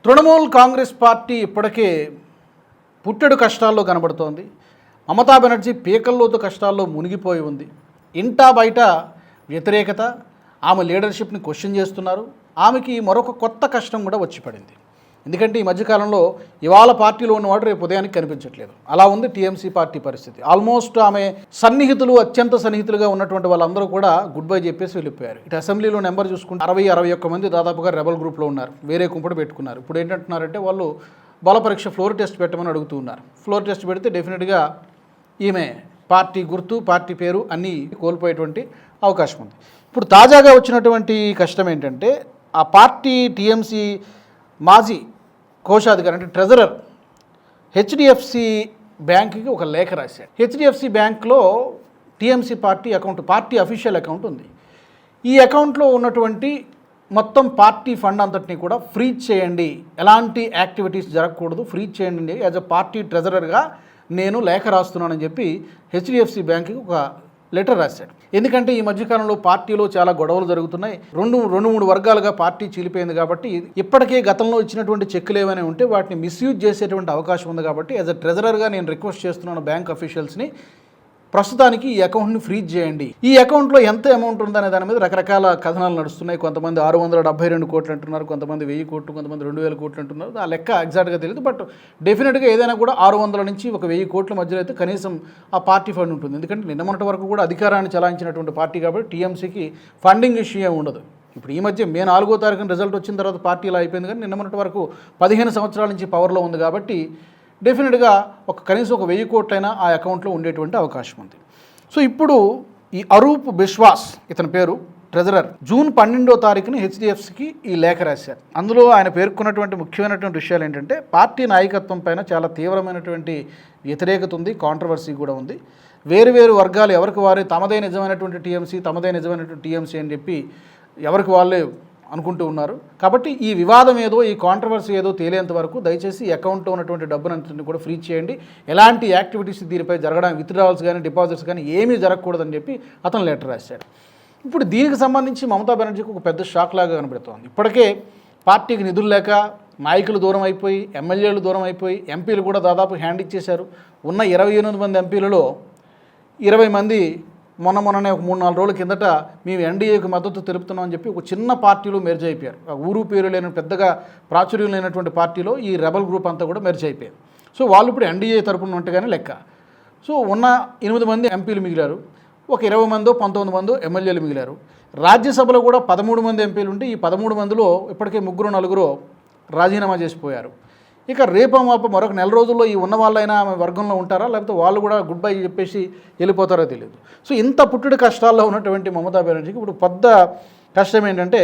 Trinamool Congress party ఇప్పటికే పుట్టెడు కష్టాల్లో కనబడుతోంది. మమతా బెనర్జీ పీకల్లోతు కష్టాల్లో మునిగిపోయి ఉంది. ఇంటా బయట వ్యతిరేకత, ఆమె లీడర్షిప్ని క్వశ్చన్ చేస్తున్నారు. ఆమెకి మరొక కొత్త కష్టం కూడా వచ్చి పడింది. ఎందుకంటే ఈ మధ్యకాలంలో ఇవాళ పార్టీలో ఉన్నవాడు రేపు ఉదయానికి కనిపించట్లేదు. అలా ఉంది టీఎంసీ పార్టీ పరిస్థితి. ఆల్మోస్ట్ ఆమె సన్నిహితులు, అత్యంత సన్నిహితులుగా ఉన్నటువంటి వాళ్ళందరూ కూడా గుడ్ బై చెప్పేసి వెళ్ళిపోయారు. ఇటు అసెంబ్లీలో నెంబర్ చూసుకుంటే 60-61 మంది దాదాపుగా రెబల్ గ్రూప్లో ఉన్నారు. వేరే కుంపటి పెట్టుకున్నారు. ఇప్పుడు ఏంటంటున్నారంటే వాళ్ళు బల పరీక్ష ఫ్లోర్ టెస్ట్ పెట్టమని అడుగుతూ ఉన్నారు. ఫ్లోర్ టెస్ట్ పెడితే డెఫినెట్గా ఈమె పార్టీ గుర్తు, పార్టీ పేరు అన్నీ కోల్పోయేటువంటి అవకాశం ఉంది. ఇప్పుడు తాజాగా వచ్చినటువంటి కష్టం ఏంటంటే ఆ పార్టీ టీఎంసీ మాజీ కోశాధికారి అంటే ట్రెజరర్ హెచ్డిఎఫ్సి బ్యాంక్కి ఒక లేఖ రాశాడు. హెచ్డిఎఫ్సి బ్యాంక్లో TMC party account, party official account ఉంది. ఈ అకౌంట్లో ఉన్నటువంటి మొత్తం పార్టీ ఫండ్ అంతటిని కూడా ఫ్రీజ్ చేయండి, ఎలాంటి యాక్టివిటీస్ జరగకూడదు, ఫ్రీజ్ చేయండి. యాజ్ అ పార్టీ ట్రెజరర్గా నేను లేఖ రాస్తున్నానని చెప్పి హెచ్డిఎఫ్సి బ్యాంక్కి ఒక లెటర్ రాశాడు. ఎందుకంటే ఈ మధ్యకాలంలో పార్టీలో చాలా గొడవలు జరుగుతున్నాయి. రెండు మూడు వర్గాలుగా పార్టీ చీలిపోయింది కాబట్టి ఇప్పటికే గతంలో ఇచ్చినటువంటి చెక్కులు ఏమైనా ఉంటే వాటిని మిస్యూజ్ చేసేటువంటి అవకాశం ఉంది. కాబట్టి యాజ్ అ ట్రెజరర్గా నేను రిక్వెస్ట్ చేస్తున్నాను బ్యాంక్ అఫీషియల్స్ని, ప్రస్తుతానికి ఈ అకౌంట్ని ఫ్రీజ్ చేయండి. ఈ అకౌంట్లో ఎంత అమౌంట్ ఉందనే దాని మీద రకరకాల కథనాలు నడుస్తున్నాయి. కొంతమంది 672 కోట్లు అంటున్నారు, కొంతమంది 1000 కోట్లు, కొంతమంది 2000 కోట్లు అంటున్నారు. ఆ లెక్క ఎగ్జాక్ట్గా తెలియదు. బట్ డెఫినెట్గా ఏదైనా కూడా 600 నుంచి 1000 కోట్ల మధ్యలో అయితే కనీసం ఆ పార్టీ ఫండ్ ఉంటుంది. ఎందుకంటే నిన్న మొన్నటి వరకు కూడా అధికారాన్ని చలాయించినటువంటి పార్టీ కాబట్టి టీఎంసీకి ఫండింగ్ ఇష్యూ ఏమి ఉండదు. ఇప్పుడు ఈ మధ్య మే 4వ తారీఖున రిజల్ట్ వచ్చిన తర్వాత పార్టీ ఇలా అయిపోయింది. కానీ నిన్న మొన్నటి వరకు 15 సంవత్సరాల నుంచి పవర్లో ఉంది కాబట్టి డెఫినెట్గా కనీసం 1000 కోట్లైనా ఆ అకౌంట్లో ఉండేటువంటి అవకాశం ఉంది. సో ఇప్పుడు ఈ అరూప్ బిశ్వాస్ ఇతని పేరు ట్రెజరర్ జూన్ 12వ తారీఖున హెచ్డిఎఫ్సికి ఈ లేఖ రాశారు. అందులో ఆయన పేర్కొన్నటువంటి ముఖ్యమైనటువంటి విషయాలు ఏంటంటే పార్టీ నాయకత్వం పైన చాలా తీవ్రమైనటువంటి వ్యతిరేకత ఉంది, కాంట్రవర్సీ కూడా ఉంది. వేరు వర్గాలు ఎవరికి వారే తమదే నిజమైనటువంటి టీఎంసీ అని చెప్పి ఎవరికి వాళ్ళే అనుకుంటూ ఉన్నారు. కాబట్టి ఈ వివాదం ఏదో, ఈ కాంట్రవర్సీ ఏదో తేలేంత వరకు దయచేసి ఈ అకౌంట్లో ఉన్నటువంటి డబ్బునంతటిని కూడా ఫ్రీ చేయండి. ఎలాంటి యాక్టివిటీస్ దీనిపై జరగడానికి, విత్డ్రావల్స్ కానీ డిపాజిట్స్ కానీ ఏమీ జరగకూడదని చెప్పి అతను లెటర్ రాశాడు. ఇప్పుడు దీనికి సంబంధించి మమతా బెనర్జీకి ఒక పెద్ద షాక్ లాగా కనబడుతోంది. ఇప్పటికే పార్టీకి నిధులు లేక నాయకులు దూరం అయిపోయి, ఎమ్మెల్యేలు దూరం అయిపోయి, ఎంపీలు కూడా దాదాపు హ్యాండ్ ఇచ్చేశారు. ఉన్న 28 మంది ఎంపీలలో 20 మంది మొన్ననే ఒక 3-4 రోజుల కిందట మేము ఎన్డీఏకి మద్దతు తెలుపుతున్నామని చెప్పి ఒక చిన్న పార్టీలో మెర్జ్ అయిపోయారు. ఊరు పేరు లేని, పెద్దగా ప్రాచుర్యం లేనటువంటి పార్టీలో ఈ రెబల్ గ్రూప్ అంతా కూడా మెర్జ్ అయిపోయారు. సో వాళ్ళు ఇప్పుడు ఎన్డీఏ తరపున ఉంటేగానే లెక్క. సో ఉన్న 8 మంది ఎంపీలు మిగిలారు, ఒక 20 మందో 19 మందో ఎమ్మెల్యేలు మిగిలారు. రాజ్యసభలో కూడా 13 మంది ఎంపీలు ఉంటే ఈ 13 మందిలో ఇప్పటికే 3-4 రాజీనామా చేసిపోయారు. ఇక రేపమాప మరొక 4 రోజుల్లో ఈ ఉన్న వాళ్ళైనా ఆమె వర్గంలో ఉంటారా, లేకపోతే వాళ్ళు కూడా గుడ్ బై చెప్పేసి వెళ్ళిపోతారో తెలియదు. సో ఇంత పుట్టుడు కష్టాల్లో ఉన్నటువంటి మమతా బెనర్జీకి ఇప్పుడు పెద్ద కష్టం ఏంటంటే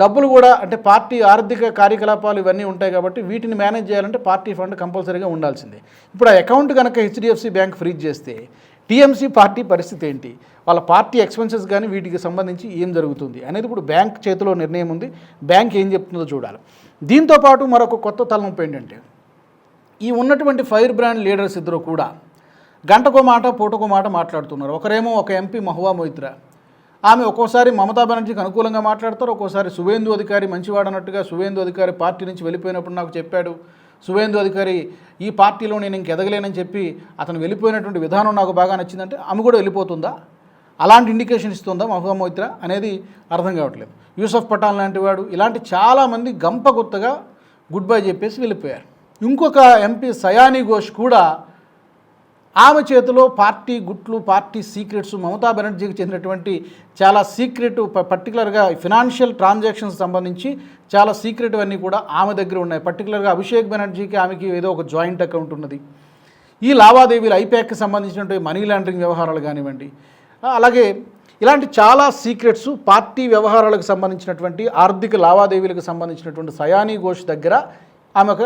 డబ్బులు కూడా, అంటే పార్టీ ఆర్థిక కార్యకలాపాలు ఇవన్నీ ఉంటాయి కాబట్టి వీటిని మేనేజ్ చేయాలంటే పార్టీ ఫండ్ కంపల్సరీగా ఉండాల్సిందే. ఇప్పుడు ఆ అకౌంట్ కనుక హెచ్డిఎఫ్సి బ్యాంక్ ఫ్రీజ్ చేస్తే టీఎంసీ పార్టీ పరిస్థితి ఏంటి, వాళ్ళ పార్టీ ఎక్స్పెన్సెస్ కానీ వీటికి సంబంధించి ఏం జరుగుతుంది అనేది ఇప్పుడు బ్యాంక్ చేతిలో నిర్ణయం ఉంది. బ్యాంక్ ఏం చెప్తుందో చూడాలి. దీంతోపాటు మరొక కొత్త తలనొప్పి ఏంటంటే ఈ ఉన్నటువంటి ఫైర్ బ్రాండ్ లీడర్స్ ఇద్దరు కూడా గంటకో మాట పూటకో మాట మాట్లాడుతున్నారు. ఒకరేమో ఒక ఎంపీ మహువా మొయిత్రా, ఆమె ఒక్కోసారి మమతా బెనర్జీకి అనుకూలంగా మాట్లాడతారు, ఒక్కోసారి సువేందు అధికారి మంచివాడన్నట్టుగా సువేందు అధికారి పార్టీ నుంచి వెళ్ళిపోయినప్పుడు నాకు చెప్పాడు, సువేందు అధికారి ఈ పార్టీలో నేను ఇంక ఎదగలేనని చెప్పి అతను వెళ్ళిపోయినటువంటి విధానం నాకు బాగా నచ్చిందంటే ఆమె కూడా వెళ్ళిపోతుందా, అలాంటి ఇండికేషన్ ఇస్తుందా మహువా మొయిత్రా అనేది అర్థం కావట్లేదు. యూసఫ్ పఠాన్ లాంటి వాడు, ఇలాంటి చాలామంది గంపగుత్తగా గుడ్ బై చెప్పేసి వెళ్ళిపోయారు. ఇంకొక ఎంపీ సయానీ ఘోష్ కూడా ఆమె చేతిలో పార్టీ గుట్లు, పార్టీ సీక్రెట్స్, మమతా బెనర్జీకి చెందినటువంటి చాలా సీక్రెట్, పర్టికులర్గా ఫినాన్షియల్ ట్రాన్సాక్షన్స్ సంబంధించి చాలా సీక్రెట్ అన్నీ కూడా ఆమె దగ్గర ఉన్నాయి. పర్టికులర్గా అభిషేక్ బెనర్జీకి ఆమెకి ఏదో ఒక జాయింట్ అకౌంట్ ఉన్నది. ఈ లావాదేవీలు ఐపాక్కి సంబంధించినటువంటి మనీ లాండరింగ్ వ్యవహారాలు కానివ్వండి, అలాగే ఇలాంటి చాలా సీక్రెట్స్, పార్టీ వ్యవహారాలకు సంబంధించినటువంటి ఆర్థిక లావాదేవీలకు సంబంధించినటువంటి సయానీ ఘోష్ దగ్గర ఆమె ఒక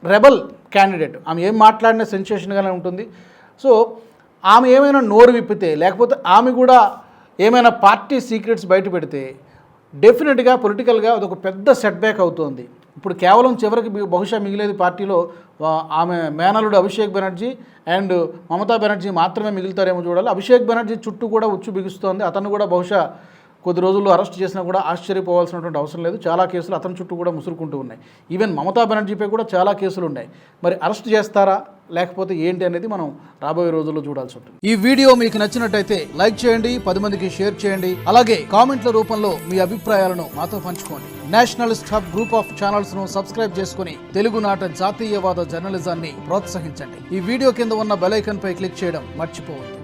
రెబల్ క్యాండిడేట్. ఆమె ఏం మాట్లాడినా సెన్సేషన్గానే ఉంటుంది. సో ఆమె ఏమైనా నోరు విప్పితే, లేకపోతే ఆమె కూడా ఏమైనా పార్టీ సీక్రెట్స్ బయట పెడితే డెఫినెట్గా పొలిటికల్గా అదొక పెద్ద సెట్బ్యాక్ అవుతుంది. ఇప్పుడు కేవలం చివరికి బహుశా మిగిలేది పార్టీలో ఆమె మేనలుడు అభిషేక్ బెనర్జీ అండ్ మమతా బెనర్జీ మాత్రమే మిగులుతారేమో చూడాలి. అభిషేక్ బెనర్జీ చుట్టూ కూడా ఉచ్చు బిగుస్తోంది. అతను కూడా బహుశా కొద్ది రోజుల్లో అరెస్ట్ చేసినా కూడా ఆశ్చర్యపోవాల్సినటువంటి అవసరం లేదు. చాలా కేసులు అతని చుట్టూ కూడా ముసురుకుంటూ ఉన్నాయి. ఈవెన్ మమతా బెనర్జీపై కూడా చాలా కేసులు ఉన్నాయి. మరి అరెస్ట్ చేస్తారా లేకపోతే ఏంటి అనేది మనం రాబోయే రోజుల్లో చూడాల్సి ఉంటుంది. ఈ వీడియో మీకు నచ్చినట్టయితే లైక్ చేయండి, 10 మందికి షేర్ చేయండి. అలాగే కామెంట్ల రూపంలో మీ అభిప్రాయాలను మాతో పంచుకోండి. Nationalist hub group of channels ను సబ్స్క్రైబ్ చేసుకుని తెలుగునాట జాతీయవాద జర్నలిజాన్ని ప్రోత్సహించండి. ఈ వీడియో కింద ఉన్న బెల్ ఐకాన్ పై క్లిక్ చేయడం మర్చిపోవద్దు.